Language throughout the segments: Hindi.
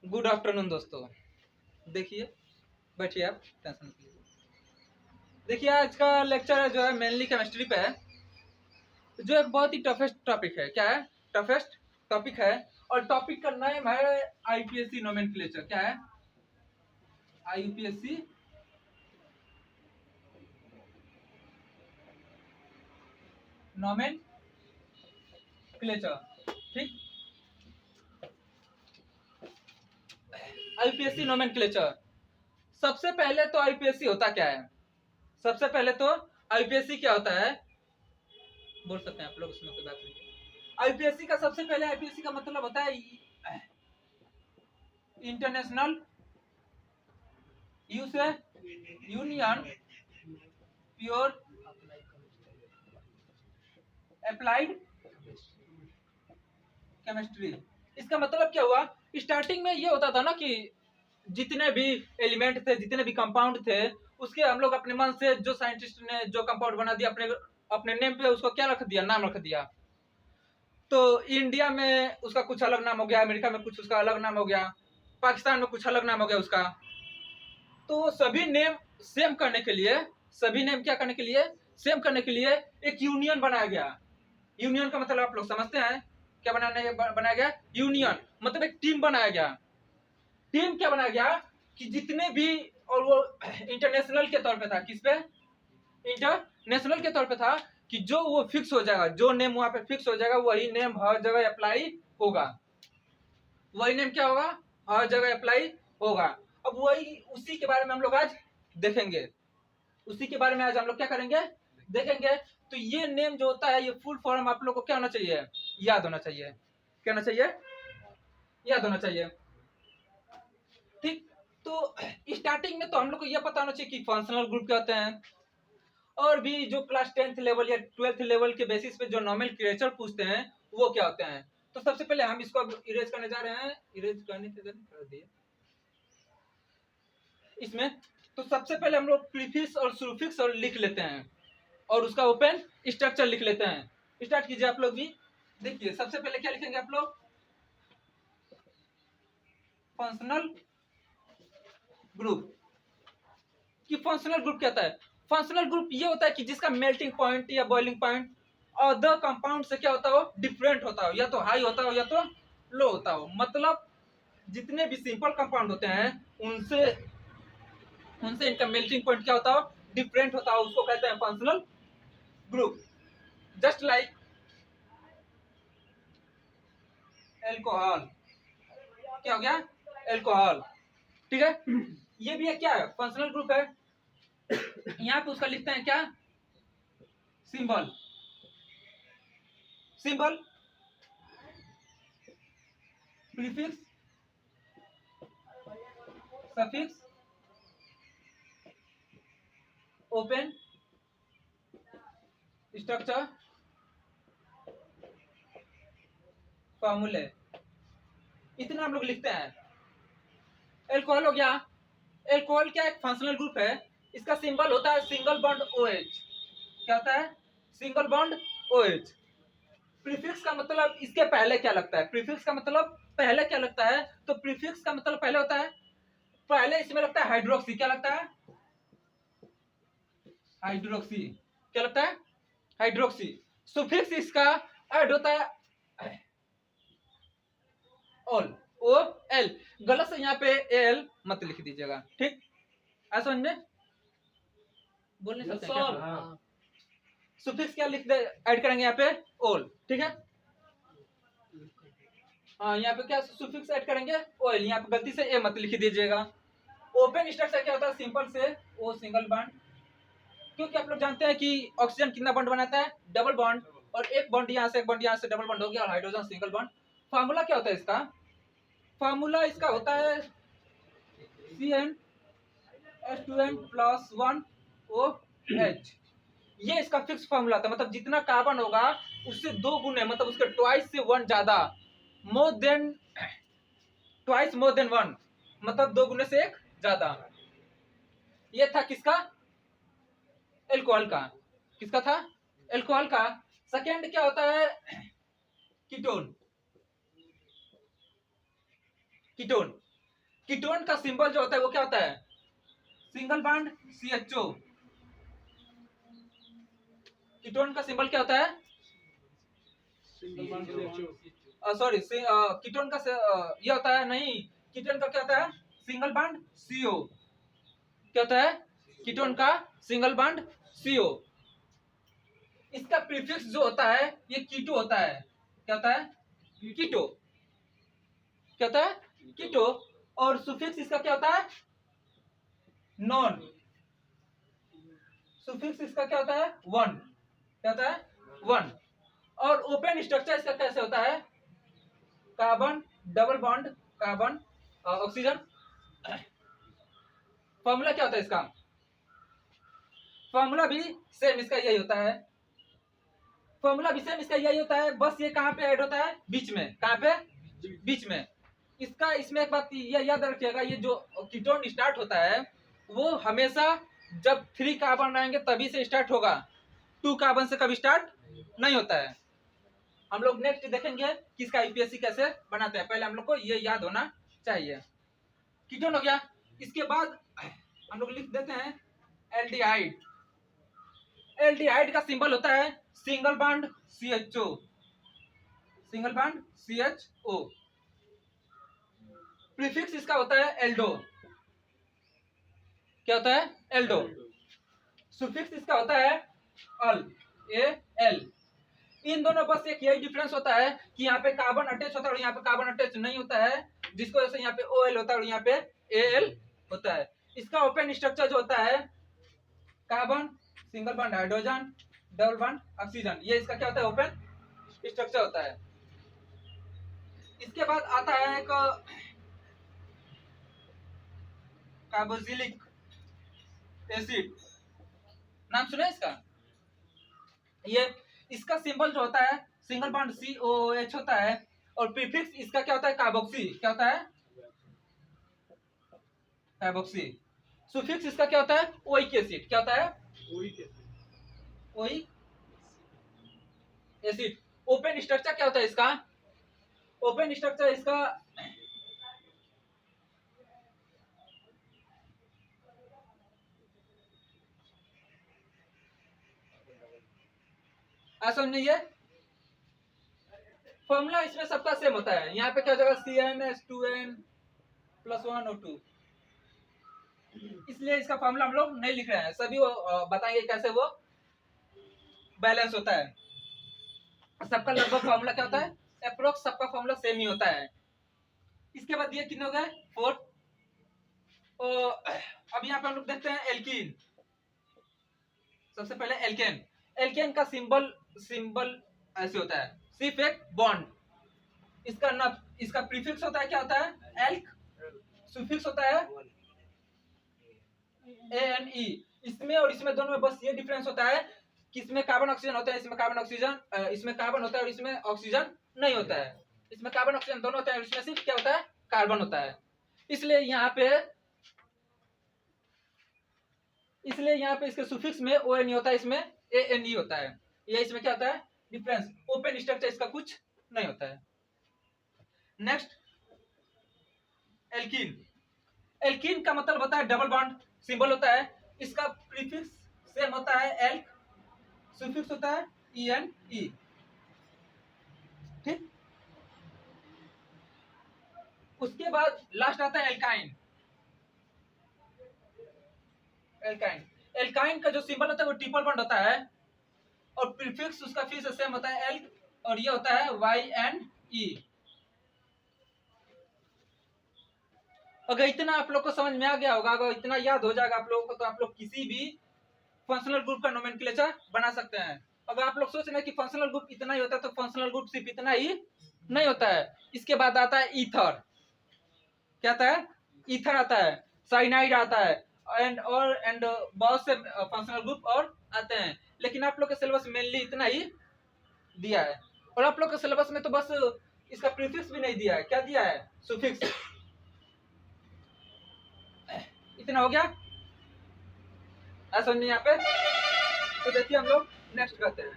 गुड आफ्टरनून दोस्तों। देखिए, बैठिए आप, टेंशन मत लीजिए। देखिए, आज का लेक्चर जो है मेनली केमिस्ट्री पे है, जो एक बहुत ही टफेस्ट टॉपिक है। क्या है? टफेस्ट टॉपिक है। और टॉपिक का नाम है आईपीएससी नोमेनक्लेचर। क्या है? IPSC nomenclature. ठीक, आईपीएससी नोमेनक्लेचर। सबसे पहले तो आईपीएससी होता क्या है? सबसे पहले तो आईपीएससी क्या होता है, बोल सकते हैं आप लोग, उसमें कोई बात नहीं है। आईपीएससी का सबसे पहले आईपीएससी का मतलब होता है international union pure applied chemistry. इसका मतलब क्या हुआ? स्टार्टिंग में ये होता था ना कि जितने भी एलिमेंट थे, जितने भी कंपाउंड थे, उसके हम लोग अपने मन से, जो साइंटिस्ट ने जो कंपाउंड बना दिया, अपने अपने नेम पे उसको क्या रख दिया, नाम रख दिया। तो इंडिया में उसका कुछ अलग नाम हो गया, अमेरिका में कुछ उसका अलग नाम हो गया, पाकिस्तान में कुछ अलग नाम हो गया उसका। तो सभी नेम सेम करने के लिए, सभी नेम क्या करने के लिए, सेम करने के लिए एक यूनियन बनाया गया। यूनियन का मतलब आप लोग समझते हैं, क्या बनाया गया? यूनियन मतलब एक टीम बनाया गया। टीम क्या बनाया गया कि जितने भी, और वो इंटरनेशनल के तौर पे था। किस पे? इंटरनेशनल के तौर पे था कि जो वो फिक्स हो जाएगा, जो नेम वहां पे फिक्स हो जाएगा, वही नेम हर जगह अप्लाई होगा। वही नेम क्या होगा? हर जगह अप्लाई होगा। अब वही, उसी के बारे में हम लोग आज देखेंगे। उसी के बारे में आज हम लोग क्या करेंगे, देखेंगे। तो ये नेम जो होता है, ये फुल फॉर्म आप लोग को क्या होना चाहिए? याद होना चाहिए। क्या होना चाहिए? याद होना चाहिए। ठीक, तो स्टार्टिंग में तो हम लोग को यह पता होना चाहिए कि फंक्शनल ग्रुप क्या होते हैं, और भी जो क्लास 10th लेवल या 12th लेवल के बेसिस पे जो नोमेनक्लेचर पूछते हैं, वो क्या होते हैं। तो सबसे पहले हम इसको इरेज करने जा रहे हैं। इरेज करने के कर दिए इसमें। तो सबसे पहले हम लोग प्रीफिक्स और सुफिक्स और लिख लेते हैं, और उसका ओपन स्ट्रक्चर लिख लेते हैं। स्टार्ट कीजिए आप लोग भी। देखिए, सबसे पहले क्या लिखेंगे आप लोग? Functional group. कि फंक्शनल ग्रुप क्या होता है? फंक्शनल ग्रुप ये होता है कि जिसका मेल्टिंग पॉइंट या बॉइलिंग पॉइंट अदर कंपाउंड से क्या होता हो, डिफरेंट होता हो, या तो हाई होता हो या तो लो होता हो। मतलब जितने भी सिंपल कंपाउंड होते हैं, उनसे उनसे इनका मेल्टिंग पॉइंट क्या होता हो, डिफरेंट होता हो। उसको कहते हैं functional group. Just like alcohol. क्या हो गया? एल्कोहल। ठीक है, ये भी है क्या है, फंक्शनल ग्रुप है। यहाँ पे उसका लिखते हैं क्या? Symbol. Symbol, prefix, suffix, open structure, फॉर्मूले। इतना हम लोग लिखते हैं। एल्कोहल हो गया। एल्कोहल क्या एक फंक्शनल ग्रुप है। इसका सिंबल होता है सिंगल बॉन्ड ओएच। क्या होता है? Single bond OH. प्रीफिक्स का मतलब इसके पहले क्या लगता है? प्रीफिक्स का मतलब पहले क्या लगता है? तो प्रीफिक्स का मतलब पहले होता है, पहले इसमें लगता है हाइड्रोक्सी। क्या लगता है? हाइड्रोक्सी। क्या लगता है? हाइड्रोक्सी। सुफिक्स इसका ऐड होता है ऑल, ओ एल। गलत से यहाँ पे एल मत लिख दीजिएगा, ठीक? ऐसा समझ में? बोल नहीं सकते क्या? सुफिक्स क्या लिख दे, ऐड करेंगे यहाँ पे? ऑल। ठीक है, हाँ, यहाँ पे क्या सुफिक्स ऐड करेंगे? ऑयल। यहाँ पे गलती से ए मत लिख दीजिएगा। ओपन स्ट्रक्चर क्या होता है? सिंपल से ओ सिंगल बॉन्ड। क्योंकि आप लोग जानते हैं कि ऑक्सीजन कितना बॉन्ड बनाता है? Double bond. और एक बॉन्ड यहाँ से, एक बॉन्ड यहाँ से, डबल बॉन्ड हो गया, और हाइड्रोजन सिंगल बॉन्ड। फार्मूला क्या होता है इसका? फार्मूला इसका होता है CnH2n+1OH। ये इसका फिक्स फार्मूला था। मतलब जितना कार्बन होगा उससे 2 गुने, मतलब उसके ट्वाइस से 1 ज्यादा, more than twice more than 1, मतलब 2 गुने से 1 ज्यादा। ये था किसका? एल्कोहल का। किसका था? एल्कोहल का। सेकेंड क्या होता है? कीटोन। कीटोन। कीटोन का सिंबल जो होता है वो क्या होता है? Single bond CHO। कीटोन का सिंबल क्या होता है? सॉरी, कीटोन का ये होता है, नहीं, कीटोन का क्या होता है? Single bond CO। क्या होता है? कीटोन का सिंगल बॉन्ड CO। इसका प्रीफिक्स जो होता है ये कीटो होता है। क्या होता है? कीटो। क्या होता है? कीटो। और सुफिक्स इसका क्या होता है? नॉन। सुफिक्स इसका क्या होता है? वन। क्या होता है? वन। और ओपन स्ट्रक्चर इसका कैसे होता है? Carbon double bond carbon oxygen. Formula क्या होता है इसका? फॉर्मूला भी सेम इसका यही होता है। फॉर्मूला भी सेम इसका यही होता है, बस ये कहाँ पे ऐड होता है? बीच में। कहाँ पे? बीच में। इसका इसमें एक बात ये याद रखिएगा, ये जो कीटोन स्टार्ट होता है वो हमेशा जब 3 कार्बन आएंगे तभी से स्टार्ट होगा, 2 कार्बन से कभी स्टार्ट नहीं होता है। हम लोग नेक्स्ट देखेंगे कि इसका यूपीएससी कैसे बनाते हैं, पहले हम लोग को ये याद होना चाहिए। कीटोन हो गया। इसके बाद हम लोग लिख देते हैं एल्डिहाइड। एल्डिहाइड का सिंबल होता है single bond CHO। Single bond CHO। Prefix इसका होता है एल्डो। क्या होता है? एल्डो। सुफिक्स इसका होता है अल, AL। इन दोनों बस एक यही डिफरेंस होता है कि यहाँ पे कार्बन अटैच होता है और यहाँ पे कार्बन अटैच नहीं होता है, जिसको वजह से यहाँ पे OL होता है और यहाँ पे AL होता है। इसका ओपन स्ट्रक्चर जो होता है carbon single bond hydrogen double bond oxygen, ये इसका क्या होता है? ओपन स्ट्रक्चर होता है। इसके बाद आता है एक कार्बोक्सिलिक एसिड, नाम सुना है इसका? ये इसका सिंबल जो होता है सिंगल बॉन्ड COH होता है और प्रीफिक्स इसका क्या होता है? कार्बोक्सी। क्या होता है? कार्बोक्सी। सुफिक्स इसका क्या होता है? Oic acid. क्या होता है? Oic acid. ओपन स्ट्रक्चर क्या होता है इसका? ओपन स्ट्रक्चर इसका ऐसा नहीं है, फॉर्मूला इसमें सबका सेम होता है। यहाँ पे क्या हो जाएगा? CnH2n+1O2। इसलिए इसका फॉर्मूला हम लोग नहीं लिख रहे हैं, सभी वो बताएंगे कैसे वो बैलेंस होता है। सबका लगभग फॉर्मूला क्या होता है? अप्रोक्स सबका फॉर्मूला सेम ही होता है। इसके बाद ये कितने हो गए? 4। अब यहाँ पे हम लोग देखते हैं एल्कीन। सबसे पहले एल्केन। एल्केन का सिंबल ऐसे होता है, सिर्फ एक बॉन्ड। इसका प्रीफिक्स होता है, क्या होता है? एल्क। सुफिक्स होता है ANE। इसमें और इसमें दोनों में बस ये डिफरेंस होता है कि इसमें कार्बन ऑक्सीजन होता है, इसमें कार्बन ऑक्सीजन, इसमें कार्बन होता है और इसमें ऑक्सीजन नहीं होता है। इसमें कार्बन ऑक्सीजन दोनों होता है और इसमें सिर्फ क्या होता है? कार्बन होता है। इसलिए यहाँ पे इसके सुफिक्स में ONE होता है, इसमें ANE होता है। ये इसमें क्या होता है? डिफरेंस। ओपन स्ट्रक्चर इसका कुछ नहीं होता है। Next alkene. एल्कीन का मतलब होता है डबल बॉन्ड सिंबल होता है। इसका प्रीफिक्स सेम होता है एल्क, सुफिक्स होता है ENE। ठीक। उसके बाद लास्ट आता है एल्काइन। एल्काइन एल्काइन का जो सिंबल होता है वो ट्रिपल बॉन्ड होता है और प्रीफिक्स उसका फिर से सेम होता है एल्क और ये होता है YNE। अगर इतना आप लोग को समझ में आ गया होगा, अगर इतना याद हो जाएगा आप लोगों को, तो आप लोग किसी भी फंक्शनल ग्रुप का नोमेनक्लेचर बना सकते हैं। अगर आप लोग सोच रहे हैं कि फंक्शनल ग्रुप इतना ही होता है, तो फंक्शनल ग्रुप सिर्फ इतना ही नहीं होता है। इसके बाद आता है ईथर। क्या आता है? ईथर आता है, साइनाइड आता है एंड बहुत से फंक्शनल ग्रुप और आते हैं, लेकिन आप लोग के सिलेबस मेनली इतना ही दिया है। और आप लोग के सिलेबस में तो बस इसका प्रीफिक्स भी नहीं दिया है, क्या दिया है? सुफिक्स। इतना हो गया ऐसा नहीं यहाँ पे। तो देखिए हम लोग नेक्स्ट करते हैं।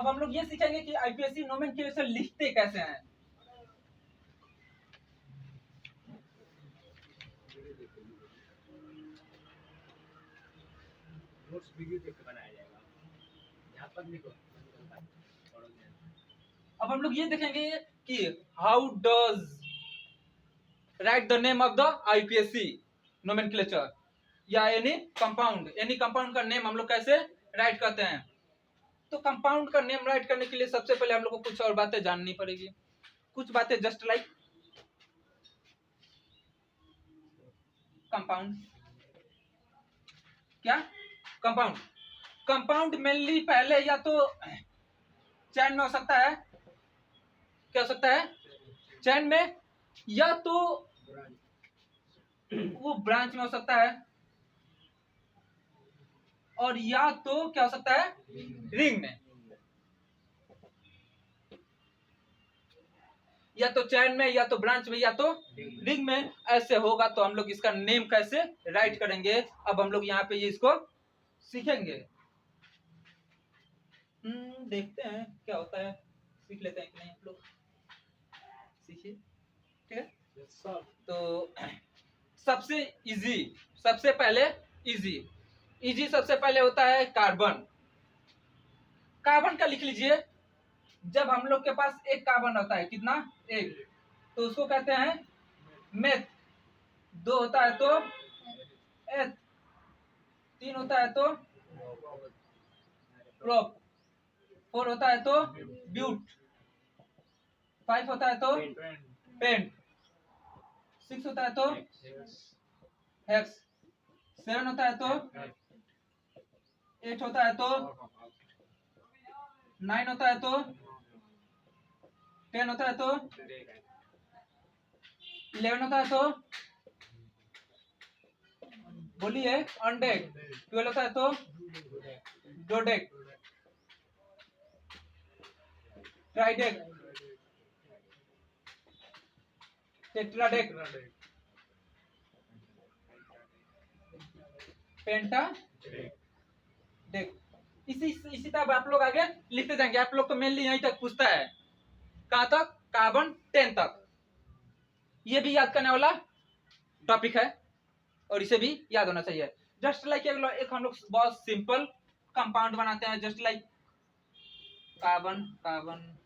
अब हम लोग ये सीखेंगे कि आईपीएससी नोमेनक्लेचर लिखते कैसे हैं। अब हम लोग ये देखेंगे कि how does right the name of the IPSC nomenclature, या एनी कंपाउंड का नेम हम लोग कैसे राइट करते हैं। तो कंपाउंड का नेम राइट करने के लिए सबसे पहले हम लोग को कुछ और बातें जाननी पड़ेगी, कुछ बातें जस्ट लाइक कंपाउंड। क्या कंपाउंड मेनली पहले या तो चैन में हो सकता है, क्या हो सकता है चैन में, या तो वो ब्रांच में हो सकता है, और या तो क्या हो सकता है रिंग में, या तो चैन में या तो ब्रांच में या तो रिंग में। ऐसे होगा तो हम लोग इसका नेम कैसे राइट करेंगे, अब हम लोग यहाँ पे ये इसको सीखेंगे। देखते हैं क्या होता है, सीख लेते हैं कि नहीं आप लोग, सीखिए ठीक है। तो सबसे इजी, सबसे पहले इजी सबसे पहले होता है कार्बन। कार्बन का लिख लीजिए, जब हम लोग के पास एक कार्बन होता है, कितना एक, तो उसको कहते हैं मेथ। दो होता है तो एथ, तीन होता है तो प्रोप, फोर होता है तो ब्यूट, फाइव होता है तो पेंट, सिक्स होता है तो हेक्स, सेवन होता है तो एट होता है तो नाइन होता है तो 10 होता है तो 11 होता है तो बोलिए अनडेक, 12 होता है तो डोडेक, ट्राइडेक, टेट्राडेक, पेंटाडेक। इसी तरह आप लोग आगे लिखते जाएंगे। आप लोग को मेनली यहीं तक पूछता है, कहां तक, कार्बन 10 तक। ये भी याद करने वाला टॉपिक है और इसे भी याद होना चाहिए। जस्ट लाइक एक हम लोग बहुत सिंपल कंपाउंड बनाते हैं, जस्ट लाइक कार्बन कार्बन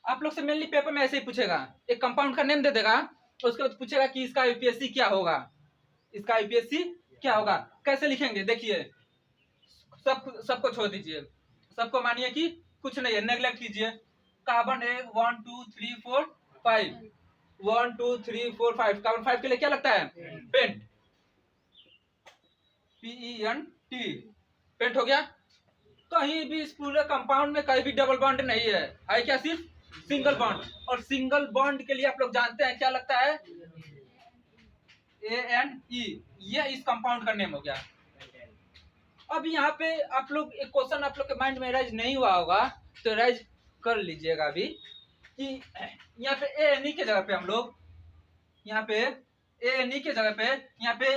आप लोग से मेनली पेपर में ऐसे ही पूछेगा, एक कंपाउंड का नेम दे देगा, उसके बाद पूछेगा कि इसका यूपीएससी क्या होगा, इसका यूपीएससी क्या होगा। कैसे लिखेंगे देखिए, सबको छोड़ दीजिए, सबको मानिए कि कुछ नहीं है, नेग्लेक्ट कीजिए। कार्बन है 1 2 3 4 5, 1 2 3 4 5। कार्बन 5 के लिए क्या लगता है, पेंट, PENT, पेंट हो गया। कहीं भी इस पूरे कंपाउंड में कहीं भी डबल बॉन्ड नहीं है क्या, सिर्फ सिंगल बॉन्ड। और सिंगल बॉन्ड के लिए आप लोग जानते हैं क्या लगता है, ANE, ये इस कंपाउंड का नेम हो गया। अब यहाँ पे आप लोग एक क्वेश्चन आप लोग के माइंड में राइज नहीं हुआ होगा, तो राइज कर लीजिएगा अभी, कि यहाँ पे ANE के जगह पे हम लोग, यहाँ पे ANE के जगह पे यहाँ पे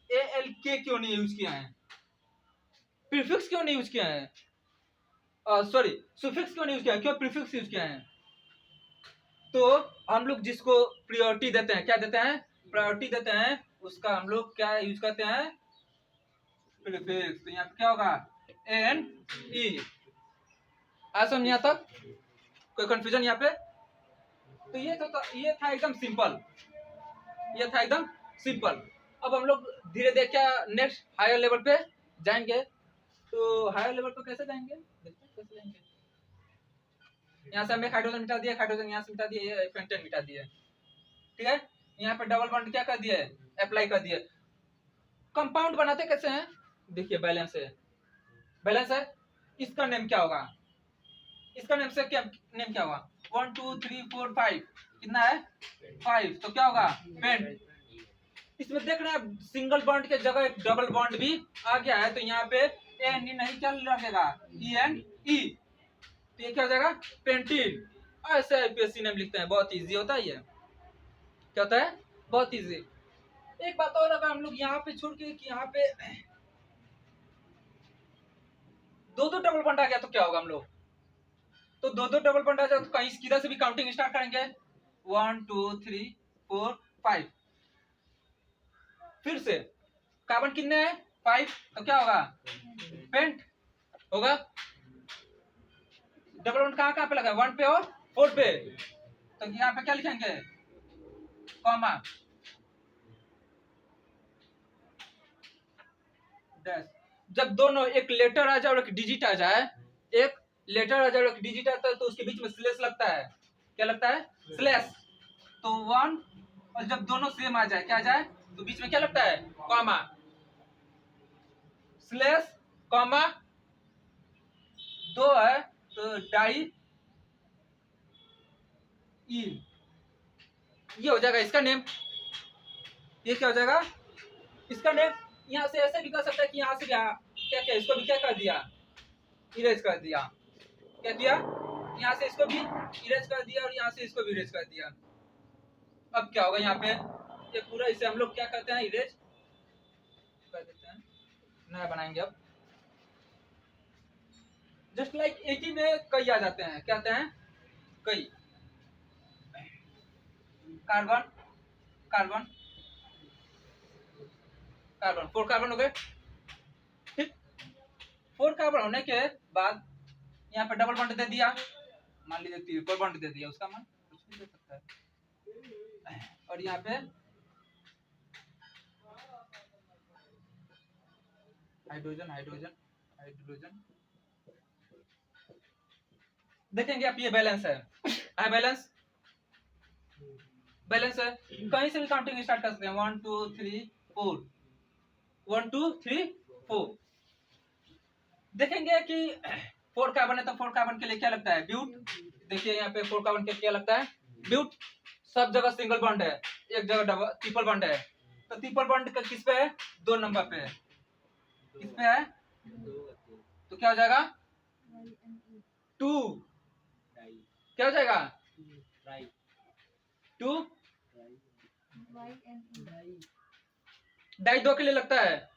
ALK क्यों नहीं यूज किया है, प्रीफिक्स क्यों नहीं यूज किया है, सॉरी सुफिक्स क्यों नहीं यूज किया है, क्यों प्रीफिक्स यूज किया है। तो हम लोग जिसको प्रायोरिटी देते हैं, क्या देते हैं, प्रायोरिटी देते हैं, उसका हम लोग क्या यूज करते हैं, प्रीफिक्स। तो यहाँ पे क्या होगा, ANE। आज समझ यहाँ तक कोई कंफ्यूजन यहाँ पे। तो ये था एकदम सिंपल, ये था एकदम सिंपल। अब हम लोग धीरे धीरे क्या नेक्स्ट हायर लेवल पे जाएंगे। तो हायर लेवल पे कैसे जाएंगे, देखते हैं कैसे जाएंगे। यहाँ से हमने हाइड्रोजन मिटा दिया, हाइड्रोजन यहाँ से मिटा दिया, पेंटेन मिटा दिया, ठीक है। यहाँ पे डबल बॉन्ड क्या कर दिया है, अप्लाई कर दिया। कंपाउंड बनाते कैसे हैं, देखिए बैलेंस है, बैलेंस है, इसका नेम क्या होगा, इसका नेम से क्या नेम क्या होगा, 1 2 3 4 5, कितना है 5, तो क्या होगा पेंट। इसमें देख रहे हैं सिंगल बॉन्ड के जगह एक डबल बॉन्ड भी आ गया है, तो यहाँ पे ANE नहीं, क्या लगेगा, ENE, तो ये क्या हो जाएगा पेंटीन। ऐसे आईपीएससी नेम लिखते हैं, बहुत इजी होता है ये। क्या होता है? बहुत इजी। एक बात और, अगर हम लोग यहाँ पे छोड़ के कि यहाँ पे दो दो डबल पॉइंट आ गया तो क्या होगा हम लोग? तो दो दो डबल पॉइंट आ जाए तो कहीं किधर से भी काउंटिंग स्टार्ट करेंगे, 1 2 3 4 5। फिर से कार्बन कितने हैं? 5। तो क्या होगा? पेंट होगा। डबल पॉइंट कहाँ कहाँ पे लगा? 1 पे और 4 पे। तो यहाँ पे क्या लिखेंगे? Comma dash. जब दोनों एक लेटर आ जाए और एक डिजिट आ जाए, एक लेटर आ जाए और एक डिजिट आता है, तो उसके बीच में स्लेश लगता है। क्या लगता है? स्लेश। तो 1, और जब दोनों सेम आ जाए, क्या आ जाए? तो बीच में क्या लगता है? कॉमा। स्लेश कॉमा, दो है तो डाई ई, ये हो जाएगा इसका नेम। ये क्या हो जाएगा? इसका नेम। यहाँ से ऐसे भी कर सकता है कि यहाँ से क्या क्या क्या इसको भी क्या कर दिया? इरेज कर दिया। क्या किया? यहाँ से इसको भी इरेज कर दिया और यहाँ से इसको भी इरेज कर दिया। अब क्या होगा यहाँ पे? ये पूरा इसे हम लोग क्या करते हैं? इरेज कर देते हैं, नया बनाएंगे। अब जस्ट लाइक एक ही में कई आ जाते हैं। क्या आते हैं? कई। कार्बन कार्बन कार्बन, 4 कार्बन हो गए। ठीक, 4 कार्बन होने के बाद यहाँ पे डबल बॉन्ड दे दिया, मान लीजिए ट्रिपल बॉन्ड दे दिया, उसका मान कुछ भी दे सकता है। और यहाँ पे हाइड्रोजन हाइड्रोजन हाइड्रोजन, देखेंगे आप ये बैलेंस है। बैलेंस बैलेंस है। कहीं से भी काउंटिंग स्टार्ट कर सकते हैं, 1 2 3 4, 1 2 3 4। देखेंगे कि 4 कार्बन है तो 4 कार्बन के लिए क्या लगता है? ब्यूट। देखिए यहाँ पे 4 कार्बन के क्या लगता है? ब्यूट। सब जगह सिंगल बॉन्ड है, एक जगह डबल ट्रिपल बॉन्ड है। तो ट्रिपल बॉन्ड का किस पे है? 2 नंबर पे है। किस पे है? तो क्या हो जाएगा? 2। क्या हो जाएगा? 2। डाई 2 के लिए लगता है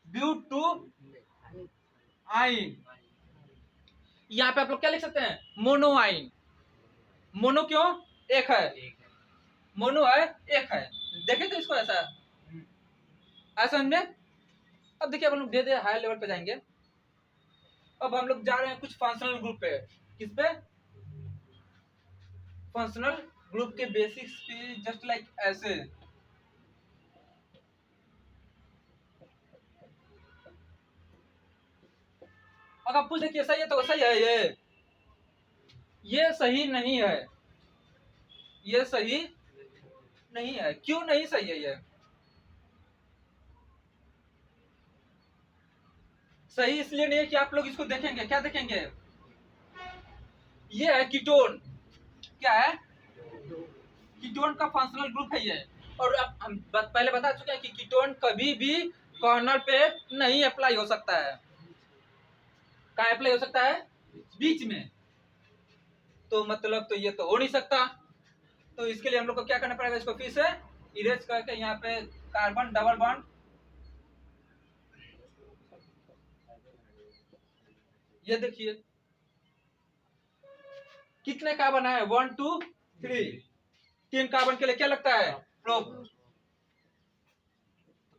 ब्यूट 2 आइन। यहाँ पे आप लोग क्या लिख सकते हैं? मोनो आइन। मोनो क्यों? एक है, मोनो है, एक है। देखे तो इसको ऐसा ऐसा हमने। अब देखिए, हम लोग धीरे धीरे हाई लेवल पे जाएंगे। अब हम लोग जा रहे हैं कुछ फंक्शनल ग्रुप पे। किस पे? फंक्शनल ग्रुप के बेसिक्स पे। जस्ट लाइक ऐसे अगर पूछ देखिए सही है तो सही है, ये सही नहीं है, ये सही नहीं है। क्यों नहीं सही है? ये सही इसलिए नहीं है कि आप लोग इसको देखेंगे, क्या देखेंगे? ये है कीटोन। क्या है? कीटोन का फंक्शनल ग्रुप है ये। और अब हम पहले बता चुके हैं कि कीटोन कभी भी कॉर्नर पे नहीं अप्लाई हो सकता है। कहाँ अप्लाई हो सकता है? बीच में। तो मतलब तो ये तो हो नहीं सकता। तो इसके लिए हम लोग को क्या करना पड़ेगा? इसको फिर से इरेज करके यहाँ पे कार्बन डबल बॉन्ड, ये देखिए कितने कार्बन है? 1 2 3। 3 कार्बन के लिए क्या लगता है? प्रोप।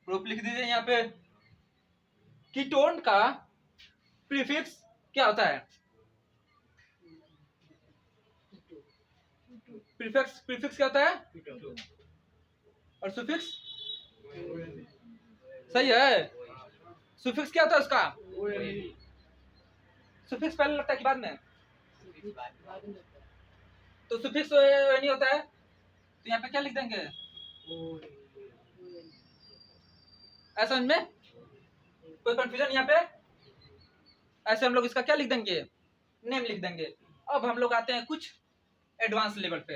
प्रोप लिख दीजिए यहाँ पे। कीटोन का प्रीफिक्स क्या होता है? प्रीफिक्स प्रीफिक्स क्या होता है? और सुफिक्स? सही है। सुफिक्स क्या होता है उसका? सुफिक्स पहले लगता है कि बाद में? तो सुफिक्स नहीं होता है तो यहाँ पे क्या लिख देंगे? ऐसा में कोई कंफ्यूजन यहाँ पे? ऐसे हम लोग इसका क्या लिख देंगे? नेम लिख देंगे। अब हम लोग आते हैं कुछ एडवांस लेवल पे।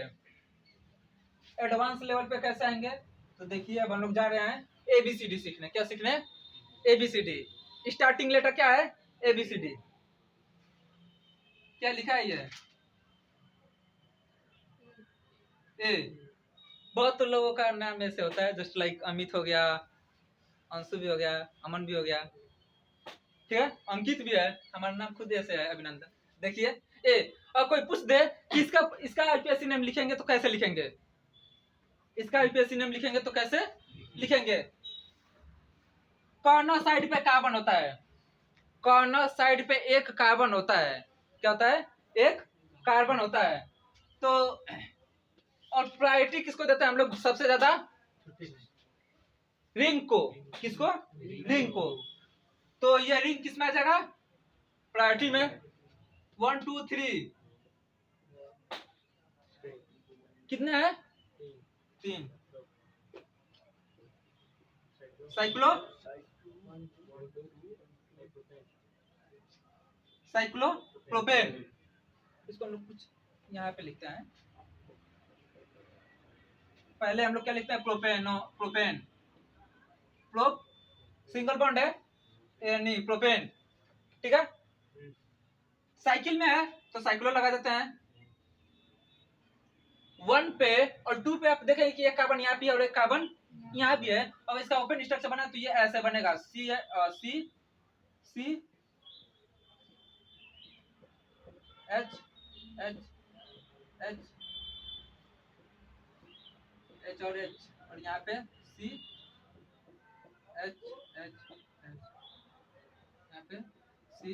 एडवांस लेवल पे कैसे आएंगे? तो देखिए, अब हम लोग जा रहे हैं ABCD सीखने। क्या सीखने? ABCD। स्टार्टिंग लेटर क्या है? ABCD। क्या लिखा है ये? ए। बहुत लोगों का नाम ऐसे होता है, जस्ट लाइक अमित हो गया, अंशु भी हो गया, अमन भी हो गया, ठीक है, अंकित भी है, हमारा नाम खुद ऐसे है अभिनंदन। देखिए ए, और कोई पूछ दे कि इसका आईपीएससी नेम लिखेंगे तो कैसे लिखेंगे, इसका आईपीएससी नेम लिखेंगे तो कैसे लिखेंगे? कॉर्नर साइड पे कार्बन होता है, कॉर्नर साइड पे एक कार्बन होता है, क्या होता है? एक कार्बन होता है। तो और प्रायोरिटी किसको देते हैं हम लोग सबसे ज्यादा? रिंग को। किसको? रिंग को। तो ये रिंग किस में आ जाएगा प्रायोरिटी में? 1 2 3 कितने हैं? 3। साइक्लो साइक्लोप्रोपेन, इसको हम लोग कुछ यहाँ पे लिखते हैं। पहले हम लोग क्या लिखते हैं? Propane, propane, prop single bond है, नहीं प्रोपेन, ठीक है। साइकिल में है तो साइक्लो लगा देते हैं। 1 पे और 2 पे आप देखेंगे कि एक कार्बन यहाँ भी है और एक कार्बन यहाँ भी है। अब इसका ओपन स्ट्रक्चर बना तो ये ऐसे बनेगा, C C C H H H H और एच, और यहाँ पे सी एच एच एच, यहाँ पे सी।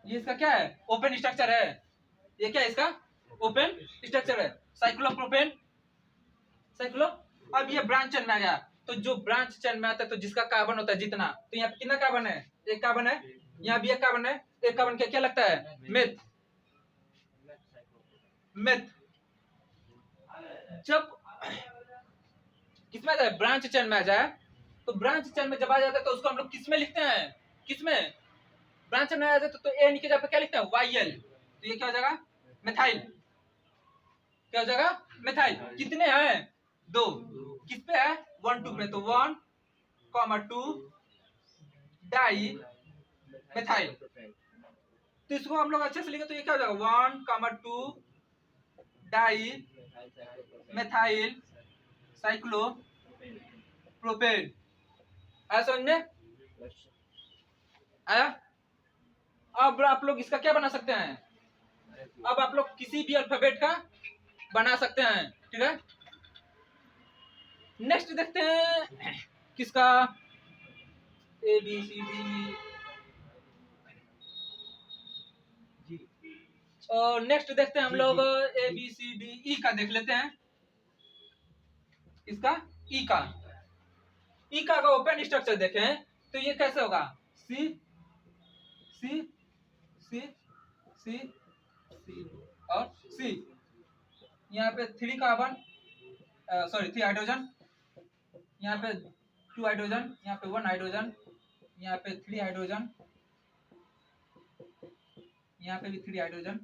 ये इसका क्या है? ओपन स्ट्रक्चर है। ये क्या है? इसका ओपन स्ट्रक्चर है, साइक्लोप्रोपेन, साइक्लो। अब ये ब्रांच चेन में आ गया, तो जो ब्रांच चेन में आता है तो जिसका कार्बन होता है जितना, तो यहाँ पे कितना कार्बन है? एक कार्बन है, यहाँ भी एक कार्बन है। एक कार्बन क्या क्या लगता है? Meth, meth. जब किसमें आ जाए? ब्रांच चेन में आ जाए, तो ब्रांच चेन में जब आ जाता है तो उसको हम लोग किसमें लिखते हैं? किसमें? ब्रांच में आ जाए तो ए के जगह पे क्या लिखते हैं? YL। तो ये क्या हो जाएगा? मिथाइल। क्या हो जाएगा? मिथाइल। कितने हैं? 2। किस पे है? 1 2 पे, तो 1 2 डाई मिथाइल। तो इसको हम लोग अच्छे से लिखे तो ये क्या हो जाएगा? 1 2 डाई मिथाइल साइक्लो प्रोपेन। आया समझ में? आया? अब आप लोग इसका क्या बना सकते हैं? अब आप लोग किसी भी अल्फाबेट का बना सकते हैं, ठीक है। नेक्स्ट देखते हैं किसका? A B C D. और नेक्स्ट देखते हैं हम लोग ए बी सी डी ई का देख लेते हैं। इसका ई का, ई का अगर ओपन स्ट्रक्चर देखें तो ये कैसे होगा? सी सी सी सी सी और सी। यहाँ पे 3 कार्बन, सॉरी 3 हाइड्रोजन, यहाँ पे 2 हाइड्रोजन, यहाँ पे 1 हाइड्रोजन, यहाँ पे 3 हाइड्रोजन, यहाँ पे भी 3 हाइड्रोजन,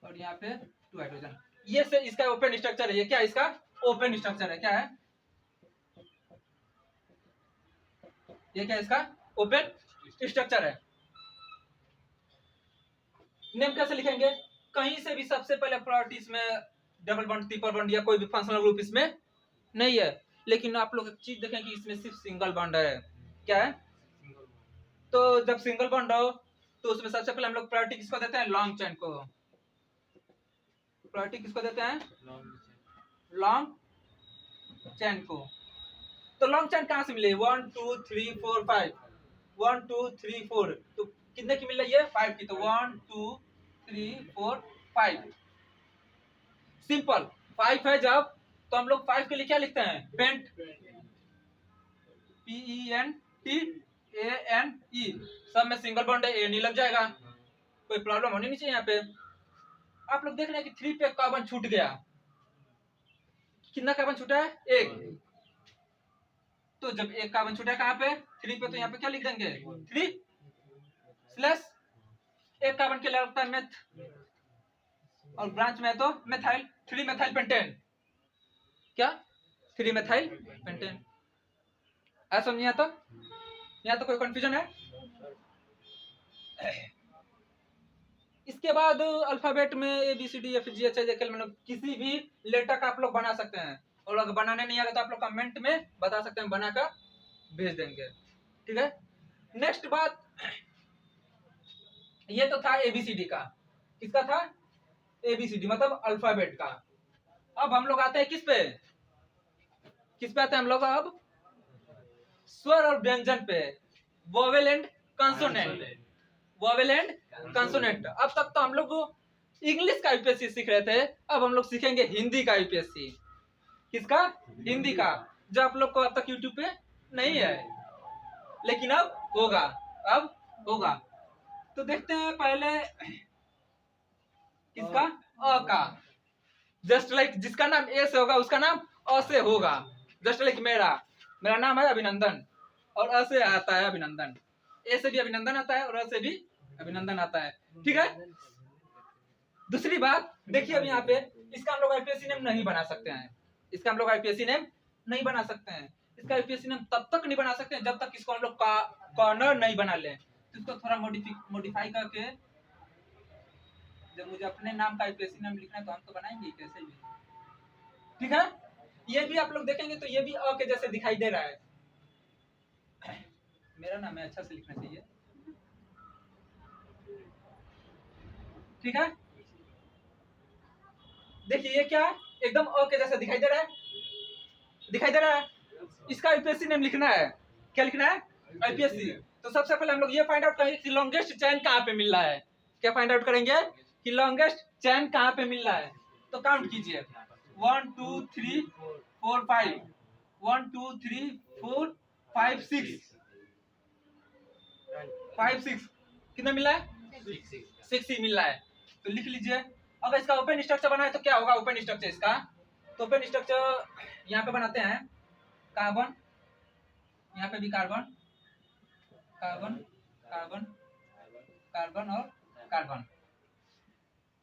और यहाँ पे 2 हाइड्रोजन। ये से इसका ओपन स्ट्रक्चर है। ये क्या? इसका ओपन स्ट्रक्चर है। क्या है ये? क्या इसका ओपन स्ट्रक्चर है। नेम कैसे लिखेंगे? कहीं से भी सबसे पहले प्रॉपर्टीज में डबल बॉन्ड, ट्रिपल बॉन्ड या कोई भी फंक्शनल ग्रुप इसमें नहीं है, लेकिन आप लोग एक चीज देखें कि इसमें सिर्फ सिंगल बॉन्ड है। क्या है? तो जब सिंगल बॉन्ड हो तो उसमें सबसे पहले हम लोग प्रायोरिटी किसको देते हैं? लॉन्ग चेन को। प्रायोरिटी किसको देते हैं? लॉन्ग चेन को। तो लॉन्ग चेन कहां से मिले? 1 2 3 4 5, 1 2 3 4, तो कितने की मिल रही है? 5 की। तो 1 2 3 4 5। सिंपल 5 है जब, तो हम लोग 5 के लिए क्या लिखते हैं? Pent, PENT ANE। सब में सिंगल बॉन्ड है, ए नहीं लग जाएगा, कोई प्रॉब्लम होनी नहीं चाहिए यहाँ पे। आप लोग देख रहे हैं कि 3 पे कार्बन छूट गया। कितना कार्बन छूटा है? 1। तो जब एक कार्बन छूटा है कहाँ पे? 3 पे, तो यहाँ पे क्या लिख देंगे? 3 स्लैश एक कार्बन के लिए लगता है मेथ, और ब्रांच में है तो मेथाइल, 3 मेथाइल पेंटेन। क्या? 3 मेथाइल पेंटेन। ऐसा समझिए? यहाँ तो कोई कंफ्यूजन है? इसके बाद अल्फाबेट में A B C D F G H I J K L मतलब किसी भी लेटर का आप लोग बना सकते हैं, और अगर बनाने नहीं आएगा तो आप लोग कमेंट में बता सकते हैं, बनाकर भेज देंगे। ठीक है, नेक्स्ट बात, ये तो था एबीसीडी का, किसका था, एबीसीडी मतलब अल्फाबेट का। अब हम लोग आते हैं किस पे आते हैं हम लोग, अब स्वर और व्यंजन पे, vowel and consonant, vowel and consonant. अब तक तो हम लोग इंग्लिश का यूपीएससी सीख रहे थे, अब हम लोग सीखेंगे हिंदी का यूपीएससी। किसका, हिंदी का, जो आप लोग को अब तक यूट्यूब पे नहीं है, लेकिन अब होगा, अब होगा। तो देखते हैं पहले किसका, अ का, जस्ट लाइक जिसका नाम ए से होगा उसका नाम अ से होगा। जस्ट लाइक मेरा नाम है अभिनंदन, और अ से आता है अभिनंदन, ए से भी अभिनंदन आता है और अ से भी अभिनंदन आता है। ठीक है, दूसरी बात देखिए, अब यहाँ पे इसका हम लोग आईपीएससी नेम नहीं बना सकते हैं, इसका हम लोग आईपीएससी नेम नहीं बना सकते हैं। इसका आईपीएससी नेम तब तक नहीं बना सकते हैं जब तक इसको हम लोग कॉर्नर नहीं बना लें। तो इसको थोड़ा मॉडिफाई करके, जब मुझे अपने नाम का आईपीएससी नाम लिखना है तो हम तो बनाएंगे कैसे भी। ठीक है, ये भी आप लोग देखेंगे तो ये भी अ के जैसे दिखाई दे रहा है। मेरा नाम है, अच्छा से लिखना चाहिए। ठीक है, देखिए ये क्या है, एकदम अ के जैसा दिखाई दे रहा है, दिखाई दे रहा है। इसका आईपीएससी नेम लिखना है, क्या लिखना है, आईपीएससी। तो सबसे पहले हम लोग ये फाइंड आउट करेंगे कि लॉन्गेस्ट चैन कहाँ पे मिल रहा है। क्या फाइंड आउट करेंगे कि लॉन्गेस्ट चैन कहाँ पे मिल रहा है। तो काउंट कीजिए, 1 2 3 4 5, 1 2 3 4 5 6 कितना मिला है, 6 ही मिल रहा है। तो लिख लीजिए। अगर इसका ओपन स्ट्रक्चर बना है तो क्या होगा ओपन स्ट्रक्चर इसका, तो ओपन स्ट्रक्चर यहाँ पे बनाते हैं, कार्बन, यहाँ पे भी कार्बन कार्बन कार्बन कार्बन और कार्बन।